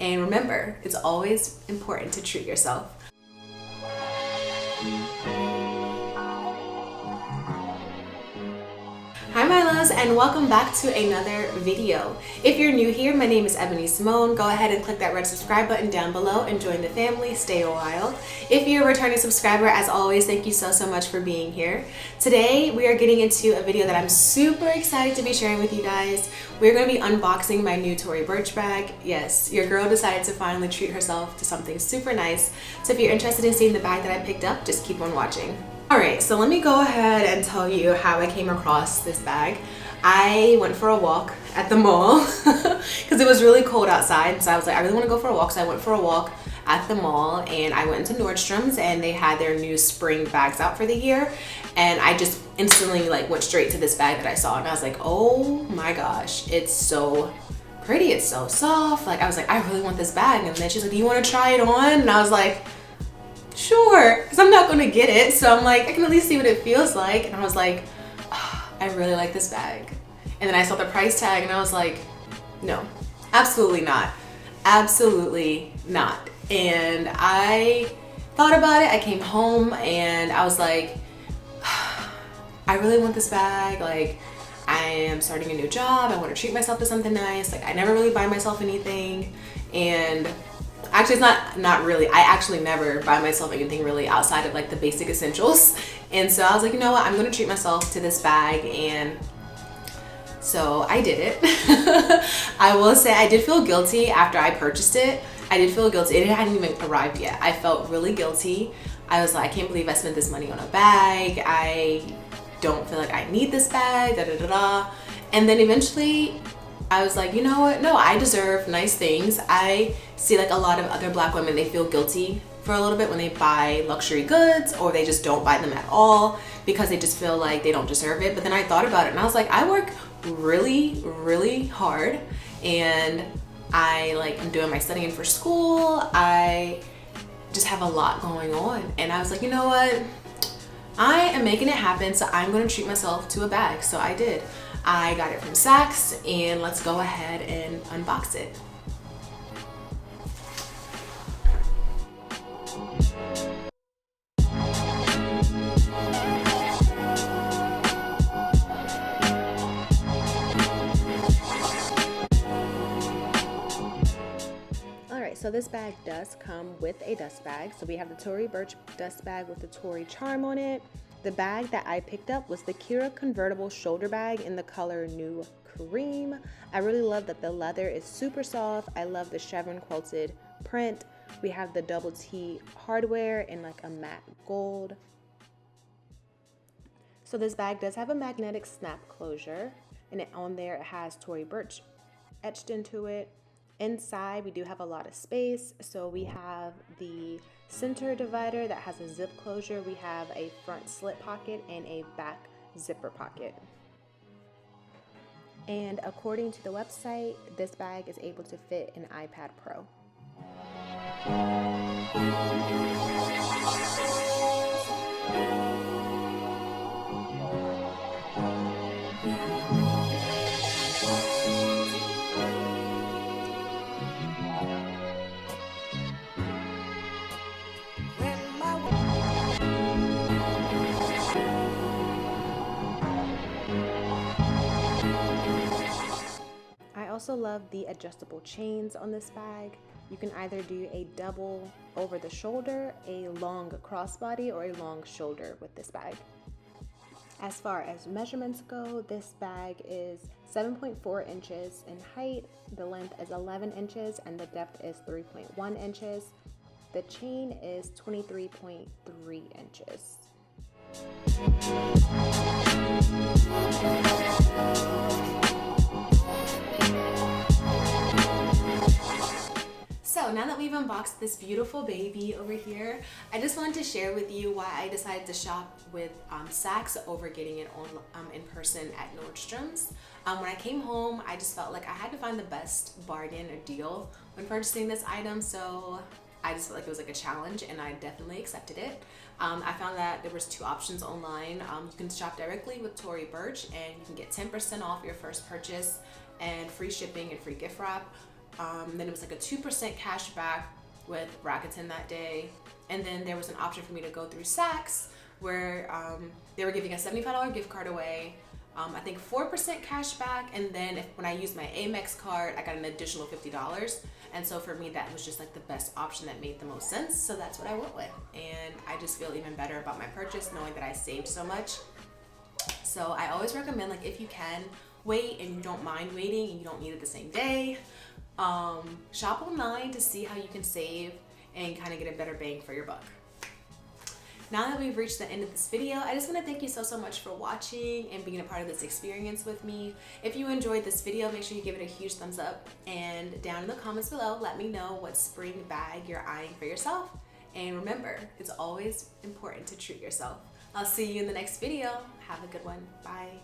And remember, it's always important to treat yourself. Hi my loves, and welcome back to another video. If you're new here, my name is Ebony Simone. Go ahead and click that red subscribe button down below and join the family. Stay a while. If you're a returning subscriber, as always, thank you so much for being here. Today we are getting into a video that I'm super excited to be sharing with you guys. We're going to be unboxing my new Tory Burch bag. Yes, your girl decided to finally treat herself to something super nice. So if you're interested in seeing the bag that I picked up, just keep on watching. Alright, so let me go ahead and tell you how I came across this bag. I went for a walk at the mall because it was really cold outside, so I was like, I really want to go for a walk, so I went for a walk at the mall, and I went into Nordstrom's, and they had their new spring bags out for the year, and I just instantly went straight to this bag that I saw, and I was like, oh my gosh, it's so pretty, it's so soft. I was like, I really want this bag. And then she's like, do you want to try it on? And I was like, sure, because I'm not going to get it, so I'm like, I can at least see what it feels like. And I was like, oh, I really like this bag. And then I saw the price tag and I was like, no, absolutely not, absolutely not. And I thought about it. I came home and I was like, I really want this bag. I am starting a new job, I want to treat myself to something nice. I never really buy myself anything, and actually it's not really, I actually never buy myself anything really outside of the basic essentials. And so I was like, you know what, I'm gonna treat myself to this bag. And so I did it. I will say I did feel guilty after I purchased it. I did feel guilty. It hadn't even arrived yet. I felt really guilty. I was like, I can't believe I spent this money on a bag. I don't feel like I need this bag, da da da da. And then eventually I was like, you know what? No, I deserve nice things. I see a lot of other Black women, they feel guilty for a little bit when they buy luxury goods, or they just don't buy them at all because they just feel like they don't deserve it. But then I thought about it and I was like, I work really, really hard, and I am doing my studying for school. I just have a lot going on. And I was like, you know what? I am making it happen, so I'm going to treat myself to a bag. So I did. I got it from Saks, and let's go ahead and unbox it. Alright, so this bag does come with a dust bag. So we have the Tory Burch dust bag with the Tory charm on it. The bag that I picked up was the Kira convertible shoulder bag in the color New Cream. I really love that the leather is super soft. I love the Chevron quilted print. We have the double T hardware in a matte gold. So this bag does have a magnetic snap closure, and on there it has Tory Burch etched into it. Inside we do have a lot of space. So we have the center divider that has a zip closure. We have a front slip pocket and a back zipper pocket. And according to the website, this bag is able to fit an iPad Pro. I also love the adjustable chains on this bag. You can either do a double over the shoulder, a long crossbody, or a long shoulder with this bag. As far as measurements go, this bag is 7.4 inches in height, the length is 11 inches, and the depth is 3.1 inches. The chain is 23.3 inches. So now that we've unboxed this beautiful baby over here, I just wanted to share with you why I decided to shop with Saks over getting it on in person at Nordstrom's. When I came home, I just felt like I had to find the best bargain or deal when purchasing this item, so I just felt like it was a challenge, and I definitely accepted it. I found that there was two options online. You can shop directly with Tory Burch, and you can get 10% off your first purchase and free shipping and free gift wrap. Then it was like a 2% cash back with Rakuten that day. And then there was an option for me to go through Saks where they were giving a $75 gift card away. I think 4% cash back, and then when I used my Amex card, I got an additional $50. And so for me, that was just like the best option that made the most sense. So that's what I went with. And I just feel even better about my purchase knowing that I saved so much. So I always recommend, like, if you can wait and you don't mind waiting and you don't need it the same day, shop online to see how you can save and kind of get a better bang for your buck. Now that we've reached the end of this video, I just want to thank you so much for watching and being a part of this experience with me. If you enjoyed this video, make sure you give it a huge thumbs up, and down in the comments below, let me know what spring bag you're eyeing for yourself. And remember, it's always important to treat yourself. I'll see you in the next video. Have a good one. Bye.